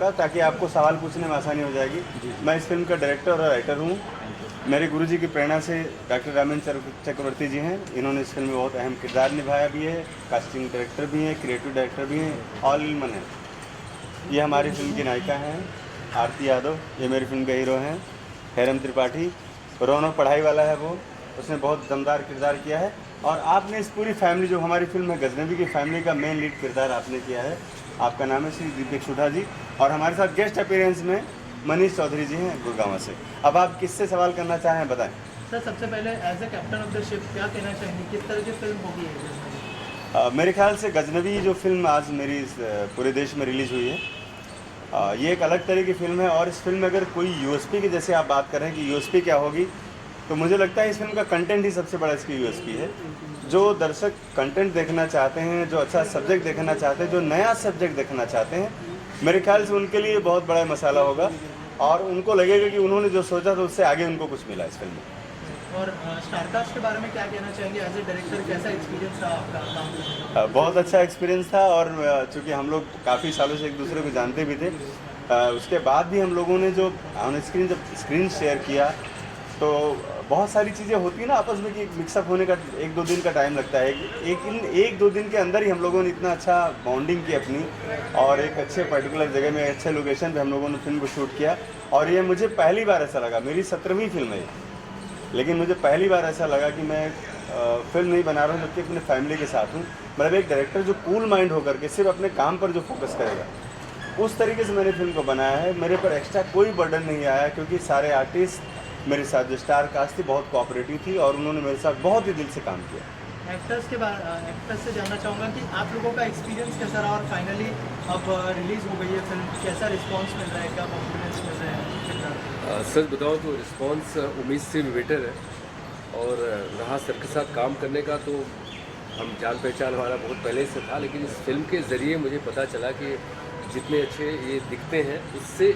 का, ताकि आपको सवाल पूछने में आसानी हो जाएगी। मैं इस फिल्म का डायरेक्टर और राइटर हूँ। मेरे गुरुजी की प्रेरणा से डॉक्टर रामेंद्र चक्रवर्ती जी हैं। इन्होंने इस फिल्म में बहुत अहम किरदार निभाया भी है, कास्टिंग डायरेक्टर भी हैं, क्रिएटिव डायरेक्टर भी हैं, ऑल इन वन है। ये हमारी फिल्म की नायिका हैं आरती यादव, ये मेरी फिल्म का हीरो हैं हैरम त्रिपाठी। रौनक पढ़ाई वाला है वो, उसने बहुत दमदार किरदार किया है। और आपने इस पूरी फैमिली, जो हमारी फिल्म है गजनबी की फैमिली का मेन लीड किरदार आपने किया है। आपका नाम है श्री दीपक सुधा जी, और हमारे साथ गेस्ट अपीयरेंस में मनीष चौधरी जी हैं गुड़गांव से। अब आप किससे सवाल करना चाहें, बताएं। सर, सबसे पहले as a captain of the ship क्या कहना चाहेंगे, किस तरह की फिल्म होगी ये? मेरे ख्याल से गजनबी जो फिल्म आज मेरी पूरे देश में रिलीज़ हुई है, ये एक अलग तरह की फ़िल्म है। और इस फिल्म में अगर कोई यूएसपी की, जैसे आप बात कर रहे हैं कि यूएसपी क्या होगी, तो मुझे लगता है इस फिल्म का कंटेंट ही सबसे बड़ा इसकी यूएसपी है। जो दर्शक कंटेंट देखना चाहते हैं, जो अच्छा सब्जेक्ट देखना चाहते हैं, जो नया सब्जेक्ट देखना चाहते हैं, मेरे ख्याल से उनके लिए बहुत बड़ा मसाला होगा। और उनको लगेगा कि उन्होंने जो सोचा था उससे आगे उनको कुछ मिला इस फिल्म में। और स्टारकास्ट के बारे में क्या कहना चाहेंगे, एज ए डायरेक्टर कैसा एक्सपीरियंस रहा आपका काम करने का? बहुत अच्छा एक्सपीरियंस था। और चूँकि हम लोग काफ़ी सालों से एक दूसरे को जानते भी थे, उसके बाद भी हम लोगों ने जो ऑन स्क्रीन जब स्क्रीन शेयर किया, तो बहुत सारी चीज़ें होती हैं ना आपस में कि मिक्सअप होने का 1-2 दिन का टाइम लगता है। एक दो दिन के अंदर ही हम लोगों ने इतना अच्छा बॉन्डिंग की अपनी, और एक अच्छे पर्टिकुलर जगह में अच्छे लोकेशन पे हम लोगों ने फिल्म को शूट किया। और ये मुझे पहली बार ऐसा लगा, मेरी 17वीं फिल्म है, लेकिन मुझे पहली बार ऐसा लगा कि मैं फिल्म नहीं बना रहा हूँ जबकि अपने फैमिली के साथ हूँ। मतलब एक डायरेक्टर जो कूल माइंड होकर के सिर्फ अपने काम पर जो फोकस करेगा, उस तरीके से मैंने फिल्म को बनाया है। मेरे पर एक्स्ट्रा कोई बर्डन नहीं आया, क्योंकि सारे आर्टिस्ट मेरे साथ, जो स्टार कास्ट थी, बहुत कोऑपरेटिव थी और उन्होंने मेरे साथ बहुत ही दिल से काम किया। एक्टर्स से जानना चाहूँगा कि आप लोगों का एक्सपीरियंस कैसा रहा, और फाइनली अब रिलीज़ हो गई है फिल्म, कैसा रिस्पांस मिल रहा है, क्या कॉन्फिडेंस मिल रहा है? सच बताओ तो रिस्पांस उम्मीद से भी बेटर है। और रहा सर के साथ काम करने का, तो हम जान पहचान हमारा बहुत पहले से था, लेकिन इस फिल्म के ज़रिए मुझे पता चला कि जितने अच्छे ये दिखते हैं, उससे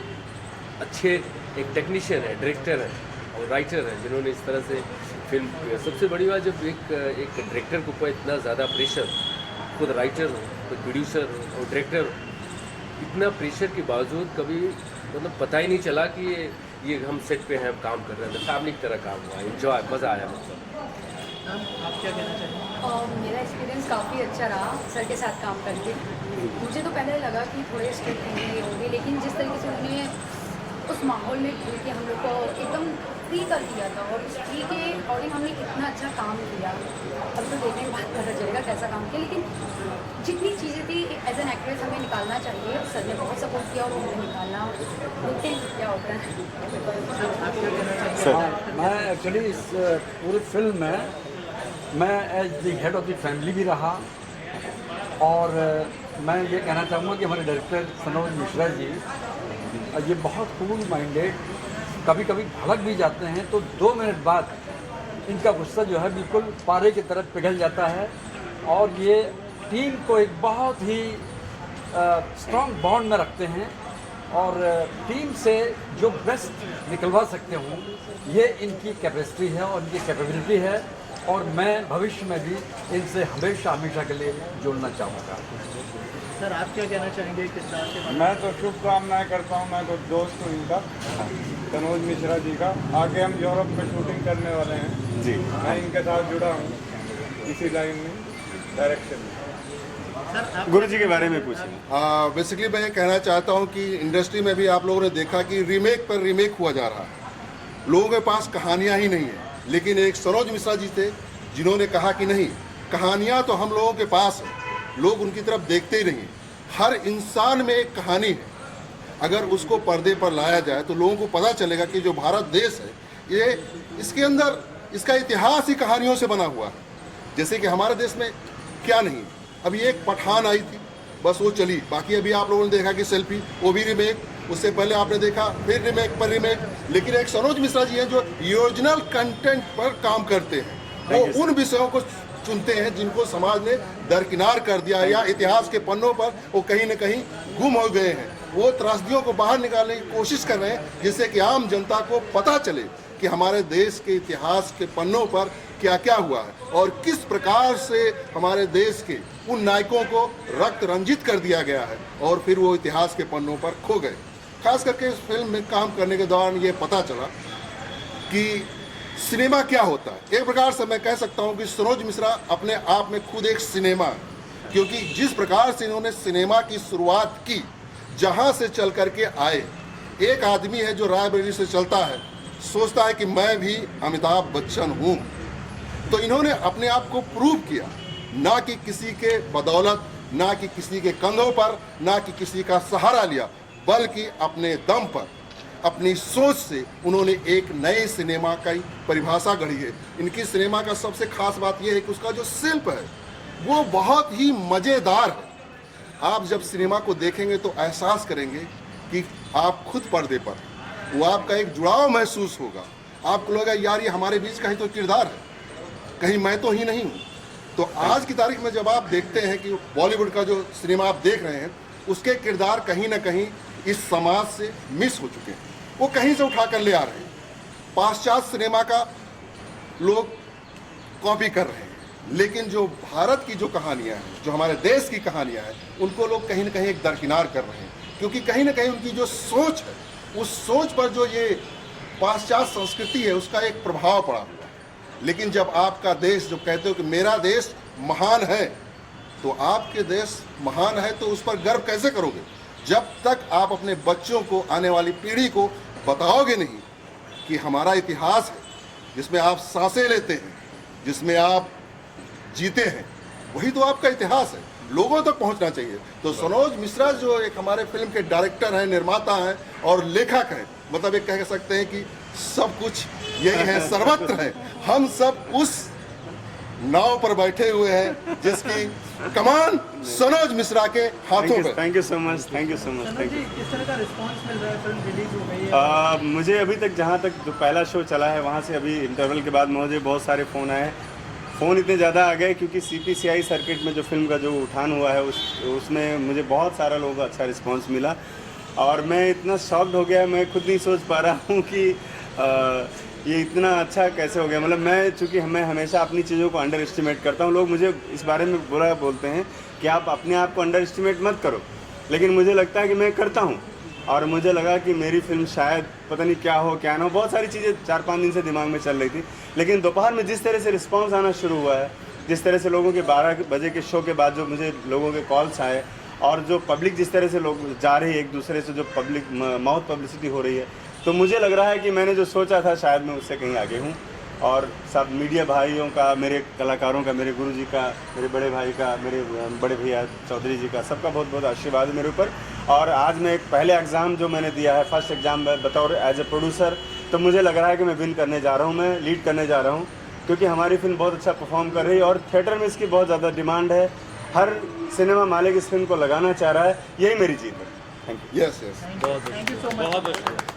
अच्छे एक टेक्नीशियन है, डायरेक्टर है और राइटर है, जिन्होंने इस तरह से फिल्म। सबसे बड़ी बात, जब एक डायरेक्टर के ऊपर इतना ज़्यादा प्रेशर, खुद राइटर हो, खुद प्रोड्यूसर हो और डायरेक्टर हो, इतना प्रेशर के बावजूद कभी मतलब पता ही नहीं चला कि ये हम सेट पे हैं, काम कर रहे हैं, फैमिली की तरह काम हुआ, एंजॉय, मज़ा आया। मतलब आप क्या कहना चाहेंगे? मेरा एक्सपीरियंस काफ़ी अच्छा रहा सर के साथ काम करके। मुझे तो पहले लगा कि थोड़े स्ट्रिक्ट होंगे, लेकिन जिस तरीके से उन्होंने उस माहौल में ढूंढ के हम लोग को एकदम फ्री कर दिया था, और उस फ्री के अकॉर्डिंग हमने कितना अच्छा काम किया। अब तो देखने के बाद पता चलेगा कैसा काम किया, लेकिन जितनी चीज़ें थी एज एन एक्ट्रेस हमें निकालना चाहिए, सर ने बहुत सपोर्ट किया और उन्होंने निकालना, देखते हैं क्या होता है। आप क्या कहना चाहेंगे? मैं एक्चुअली इस पूरी फिल्म में मैं as the head of the family भी रहा, और मैं ये कहना चाहूँगा कि हमारे डायरेक्टर सनोज मिश्रा जी ये बहुत कूल माइंडेड, कभी कभी भड़क भी जाते हैं, तो 2 मिनट बाद इनका गुस्सा जो है बिल्कुल पारे की तरफ पिघल जाता है, और ये टीम को एक बहुत ही स्ट्रॉन्ग बॉन्ड में रखते हैं, और टीम से जो बेस्ट निकलवा सकते हों, ये इनकी कैपेसिटी है और इनकी कैपेबिलिटी है। और मैं भविष्य में भी इनसे हमेशा हमेशा के लिए जुड़ना चाहूँगा। सर, आप क्या कहना चाहेंगे किरदार के बारे में? मैं तो शुभकामनाएं करता हूं, मैं तो दोस्त हूं इनका, सनोज मिश्रा जी का। आगे हम यूरोप में शूटिंग करने वाले हैं जी, मैं इनके साथ जुड़ा हूं इसी लाइन में, डायरेक्शन में। सर, आप गुरु जी के बारे में पूछिए। बेसिकली मैं ये कहना चाहता हूँ कि इंडस्ट्री में भी आप लोगों ने देखा कि रीमेक पर रीमेक हुआ जा रहा है। लोगों के पास कहानियाँ ही नहीं है, लेकिन एक सनोज मिश्रा जी थे जिन्होंने कहा कि नहीं, कहानियाँ तो हम लोगों के पास है, लोग उनकी तरफ देखते ही नहीं। हर इंसान में एक कहानी है, अगर उसको पर्दे पर लाया जाए तो लोगों को पता चलेगा कि जो भारत देश है, ये इसके अंदर इसका इतिहास ही कहानियों से बना हुआ है। जैसे कि हमारे देश में क्या नहीं, अभी एक पठान आई थी, बस वो चली। बाकी अभी आप लोगों ने देखा कि सेल्फी, वो भी रीमेक, उससे पहले आपने देखा फिर रीमेक पर रीमेक। लेकिन एक सनोज मिश्रा जी हैं जो ओरिजिनल कंटेंट पर काम करते हैं, वो उन विषयों को चुनते हैं जिनको समाज ने दरकिनार कर दिया, या इतिहास के पन्नों पर वो कहीं न कहीं गुम हो गए हैं। वो त्रासदियों को बाहर निकालने की कोशिश कर रहे हैं, जिससे कि आम जनता को पता चले कि हमारे देश के इतिहास के पन्नों पर क्या क्या हुआ है और किस प्रकार से हमारे देश के उन नायकों को रक्त रंजित कर दिया गया है और फिर वो इतिहास के पन्नों पर खो गए। खास करके इस फिल्म में काम करने के दौरान ये पता चला कि सिनेमा क्या होता है। एक प्रकार से मैं कह सकता हूँ कि सनोज मिश्रा अपने आप में खुद एक सिनेमा है, क्योंकि जिस प्रकार से इन्होंने सिनेमा की शुरुआत की, जहाँ से चल करके आए। एक आदमी है जो रायबरेली से चलता है, सोचता है कि मैं भी अमिताभ बच्चन हूँ, तो इन्होंने अपने आप को प्रूव किया, ना कि किसी के बदौलत, ना कि किसी के कंधों पर, ना कि किसी का सहारा लिया, बल्कि अपने दम पर, अपनी सोच से उन्होंने एक नए सिनेमा की परिभाषा गढ़ी है। इनकी सिनेमा का सबसे खास बात यह है कि उसका जो शिल्प है वो बहुत ही मज़ेदार है। आप जब सिनेमा को देखेंगे तो एहसास करेंगे कि आप खुद पर्दे पर, वो आपका एक जुड़ाव महसूस होगा। आपको लगेगा यार ये हमारे बीच का ही तो किरदार है, कहीं मैं तो ही नहीं हूँ। तो आज की तारीख में जब आप देखते हैं कि बॉलीवुड का जो सिनेमा आप देख रहे हैं, उसके किरदार कहीं ना कहीं इस समाज से मिस हो चुके हैं, वो कहीं से उठा कर ले आ रहे हैं। पाश्चात्य सिनेमा का लोग कॉपी कर रहे हैं, लेकिन जो भारत की जो कहानियाँ हैं, जो हमारे देश की कहानियाँ हैं, उनको लोग कहीं ना कहीं एक दरकिनार कर रहे हैं, क्योंकि कहीं ना कहीं उनकी जो सोच है, उस सोच पर जो ये पाश्चात्य संस्कृति है उसका एक प्रभाव पड़ा हुआ है। लेकिन जब आपका देश, जब कहते हो कि मेरा देश महान है, तो आपके देश महान है तो उस पर गर्व कैसे करोगे जब तक आप अपने बच्चों को, आने वाली पीढ़ी को बताओगे नहीं कि हमारा इतिहास है, जिसमें आप सांसें लेते हैं, जिसमें आप जीते हैं, वही तो आपका इतिहास है। लोगों तक पहुंचना चाहिए। तो सनोज मिश्रा जो एक हमारे फिल्म के डायरेक्टर हैं, निर्माता हैं और लेखक हैं, मतलब एक कह सकते हैं कि सब कुछ यही है, सर्वत्र है। हम सब उस नाव पर बैठे हुए हैं जिसकी कमान सनोज मिश्रा के हाथों में। Thank you so much, thank you so much, Sanoj thank ji, you. किस तरह का रिस्पांस मिल रहा है? फिल्म रिलीज हो गई है। मुझे अभी तक, जहाँ तक जो पहला शो चला है वहाँ से अभी इंटरवल के बाद मुझे बहुत सारे फ़ोन आए। फ़ोन इतने ज़्यादा आ गए क्योंकि CPCI सर्किट में जो फिल्म का जो उठान हुआ है उसमें मुझे बहुत सारा लोगों का अच्छा रिस्पांस मिला और मैं इतना शॉक्ड हो गया, मैं खुद नहीं सोच पा रहा हूँ कि ये इतना अच्छा कैसे हो गया। मतलब चूँकि मैं हमेशा अपनी चीज़ों को अंडर एस्टिमेट करता हूँ। लोग मुझे इस बारे में बोलते हैं कि आप अपने आप को अंडर एस्टिमेट मत करो, लेकिन मुझे लगता है कि मैं करता हूँ। और मुझे लगा कि मेरी फिल्म शायद पता नहीं क्या हो क्या ना हो, बहुत सारी चीज़ें 4-5 दिन से दिमाग में चल रही थी। लेकिन दोपहर में जिस तरह से रिस्पांस आना शुरू हुआ है, जिस तरह से लोगों के 12 बजे के शो के बाद जो मुझे लोगों के कॉल्स आए और जो पब्लिक जिस तरह से लोग जा रही है एक दूसरे से, जो पब्लिक माउथ पब्लिसिटी हो रही है, तो मुझे लग रहा है कि मैंने जो सोचा था शायद मैं उससे कहीं आगे हूँ। और सब मीडिया भाइयों का, मेरे कलाकारों का, मेरे गुरुजी का, मेरे बड़े भाई का, मेरे बड़े भैया चौधरी जी का, सबका बहुत बहुत आशीर्वाद है मेरे ऊपर। और आज मैं एक पहले एग्ज़ाम जो मैंने दिया है, फर्स्ट एग्ज़ाम बतौर एज ए प्रोड्यूसर, तो मुझे लग रहा है कि मैं विन करने जा रहा हूँ, मैं लीड करने जा रहा हूँ, क्योंकि हमारी फिल्म बहुत अच्छा परफॉर्म कर रही है और थिएटर में इसकी बहुत ज़्यादा डिमांड है। हर सिनेमा मालिक इस फिल्म को लगाना चाह रहा है, यही मेरी जीत है। Thank you. Yes yes thank you so much.